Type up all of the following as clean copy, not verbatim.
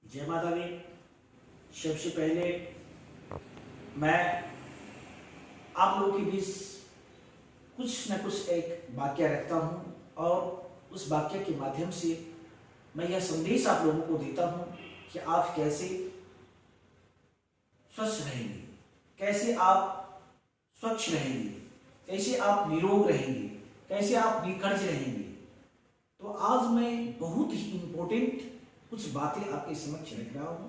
जय माता दी। सबसे पहले मैं आप लोगों के बीच कुछ न कुछ एक वाक्य रखता हूँ और उस वाक्य के माध्यम से मैं यह संदेश आप लोगों को देता हूँ कि आप कैसे स्वस्थ रहेंगे, कैसे आप स्वच्छ रहेंगे, कैसे आप निरोग रहेंगे, कैसे आप निकर्ज रहेंगे। तो आज मैं बहुत ही इंपॉर्टेंट कुछ बातें आपके समक्ष रख रहा हूं।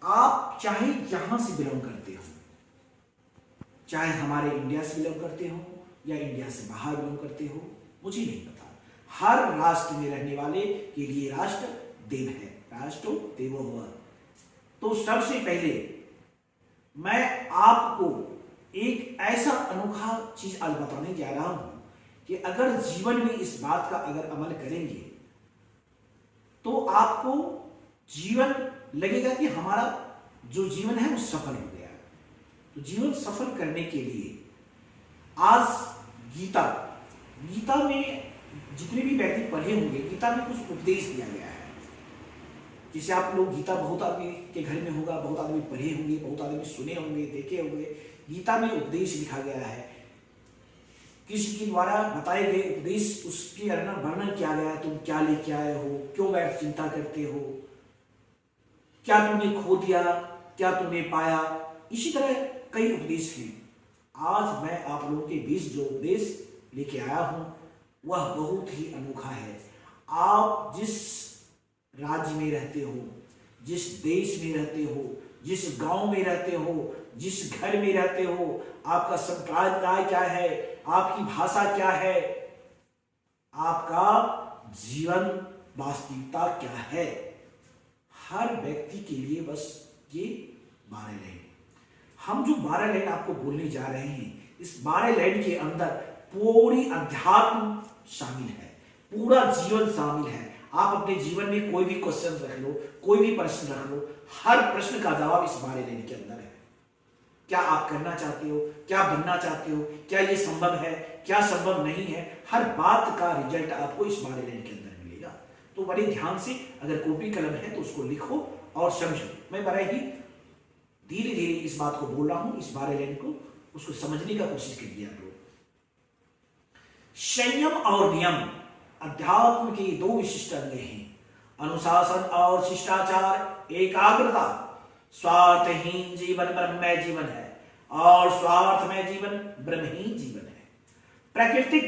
आप चाहे जहां से बिलोंग करते हो, चाहे हमारे इंडिया से बिलोंग करते हो या इंडिया से बाहर बिलोंग करते हो, मुझे नहीं पता। हर राष्ट्र में रहने वाले के लिए राष्ट्र देव है, राष्ट्र देवो भव। तो सबसे पहले मैं आपको एक ऐसा अनोखा चीज आज बताने जा रहा हूं कि अगर जीवन में इस बात का अगर अमल करेंगे तो आपको जीवन लगेगा कि हमारा जो जीवन है वो सफल हो गया। तो जीवन सफल करने के लिए आज गीता में जितने भी व्यक्ति पढ़े होंगे, गीता में कुछ उपदेश दिया गया है। जिसे आप लोग गीता बहुत आदमी के घर में होगा, बहुत आदमी पढ़े होंगे, बहुत आदमी सुने होंगे, देखे होंगे। गीता में उपदेश लिखा गया है, किसी के द्वारा बताए गए उपदेश, उसके वर्णन किया गया है। तुम क्या लेके आए हो, क्यों बैठ चिंता करते हो, क्या तुमने खो दिया, क्या तुमने पाया। इसी तरह कई उपदेश हैं। आज मैं आप लोगों के बीच जो उपदेश लेके आया हूं वह बहुत ही अनोखा है। आप जिस राज्य में रहते हो, जिस देश में रहते हो, जिस गांव में रहते हो, जिस घर में रहते हो, आपका संप्रदाय क्या है, आपकी भाषा क्या है, आपका जीवन वास्तविकता क्या है, हर व्यक्ति के लिए बस ये 12 लाइन। हम जो 12 लाइन आपको बोलने जा रहे हैं, इस 12 लाइन के अंदर पूरी अध्यात्म शामिल है, पूरा जीवन शामिल है। आप अपने जीवन में कोई भी क्वेश्चन रख लो, कोई भी प्रश्न रख लो, हर प्रश्न का जवाब इस 12 लाइन के अंदर है। क्या आप करना चाहते हो, क्या बनना चाहते हो, क्या ये संभव है, क्या संभव नहीं है, हर बात का रिजल्ट आपको इस 12 लाइन के अंदर मिलेगा। तो बड़े ध्यान से अगर कॉपी कलम है तो उसको लिखो और समझो। मैं बड़ा ही धीरे धीरे इस बात को बोल रहा हूं, इस 12 लाइन को उसको समझने का कोशिश कीजिए आप लोग। संयम और नियम अध्यात्म के 2 विशिष्ट अंग हैं। अनुशासन और शिष्टाचार एकाग्रता। स्वार्थहीन जीवन ब्रह्ममय जीवन है और स्वार्थमय जीवन ब्रह्महीन जीवन है। प्राकृतिक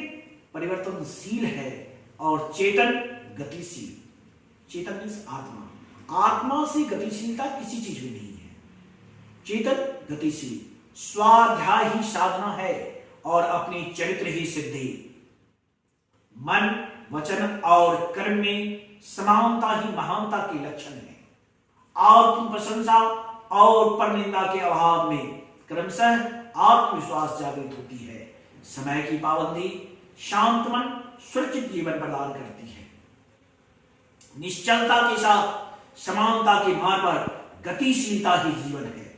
परिवर्तनशील है और चेतन गतिशील। चेतन मीन्स आत्मा, आत्मा से गतिशीलता किसी चीज में नहीं है। चेतन गतिशील। स्वाध्याय ही साधना है और अपनी चरित्र ही सिद्धि। मन वचन और कर्म में समानता ही महानता के लक्षण है। आत्म प्रशंसा और परनिंदा के अभाव में क्रमशः आत्मविश्वास जागृत होती है। समय की पाबंदी शांत मन सुरक्षित जीवन प्रदान करती है। निश्चलता के साथ समानता के मार्ग पर गतिशीलता ही जीवन है।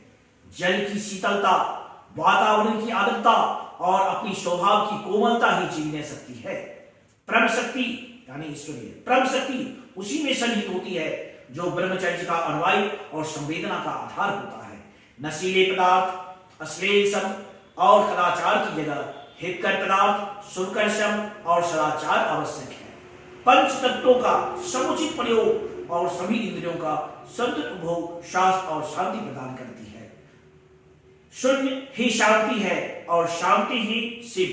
जल की शीतलता, वातावरण की आर्द्रता और अपनी स्वभाव की कोमलता ही जीने सकती है। परम शक्ति यानी ईश्वरीय परम शक्ति उसी में सन्निहित होती है जो ब्रह्मचर्य का अनुयायी और संवेदना का आधार होता है। नशीले पदार्थ, अश्लील शब्द और कदाचार की जगह हितकर पदार्थ, शुभकर शब्द और सदाचार आवश्यक है। पंच तत्वों का समुचित प्रयोग और सभी इंद्रियों का संतुलित उपभोग शांति और शांति प्रदान करती है। शून्य ही शांति है और शांति ही शिव।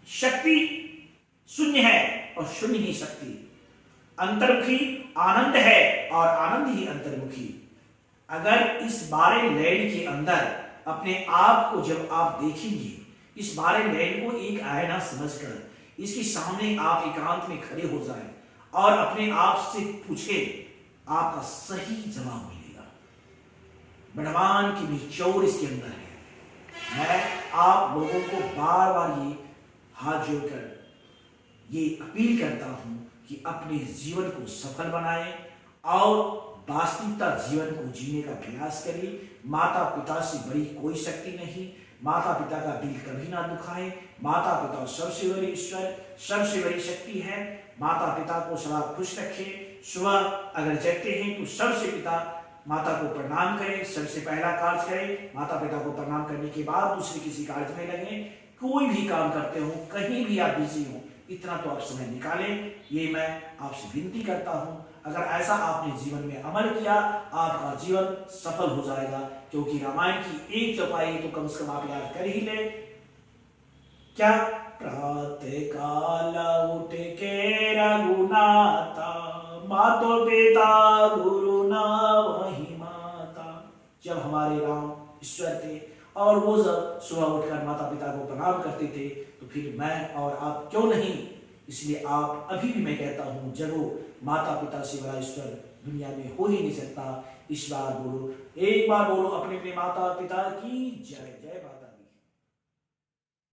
शक्ति शून्य है और शून्य ही शक्ति। अंतर्मुखी आनंद है और आनंद ही अंतर्मुखी। अगर इस 12 लाइन के अंदर अपने आप को जब आप देखेंगे, इस 12 लाइन को एक आईना समझकर इसके सामने आप एकांत में खड़े हो जाएं और अपने आप से पूछे, आपका सही जवाब मिलेगा। भगवान की निचोड़ इसके अंदर है। मैं आप लोगों को बार बार ये हाथ जोड़कर ये अपील करता हूं कि अपने जीवन को सफल बनाएं और वास्तविकता जीवन को जीने का प्रयास करें। माता पिता से बड़ी कोई शक्ति नहीं। माता पिता का दिल कभी ना दुखाए। माता पिता सबसे बड़ी ईश्वर, सबसे बड़ी शक्ति है। माता पिता को सदा खुश रखें, सुबह अगर जगते हैं तो सबसे पिता माता को प्रणाम करें, सबसे पहला कार्य करें, माता पिता को प्रणाम करने के बाद दूसरे किसी कार्य में लगें। कोई भी काम करते हो, कहीं भी आप बिजी हो, इतना तो आप समय निकालें, ये मैं आपसे विनती करता हूं। अगर ऐसा आपने जीवन में अमल किया, आपका जीवन सफल हो जाएगा, क्योंकि रामायण की एक चौपाई तो कम से कम आप याद कर ही ले। क्या? प्रातः काल उठ के रघुनाथा, मातो पिता गुरु ना वही माता। जब हमारे राम ईश्वर थे और वो जब सुबह उठकर माता पिता को प्रणाम करते थे, तो फिर मैं और आप क्यों नहीं? इसलिए आप अभी भी मैं कहता हूं, जगो, माता पिता से बड़ा ईश्वर दुनिया में हो ही नहीं सकता। इस बार बोलो, एक बार बोलो अपने अपने माता पिता की जय। जय माता।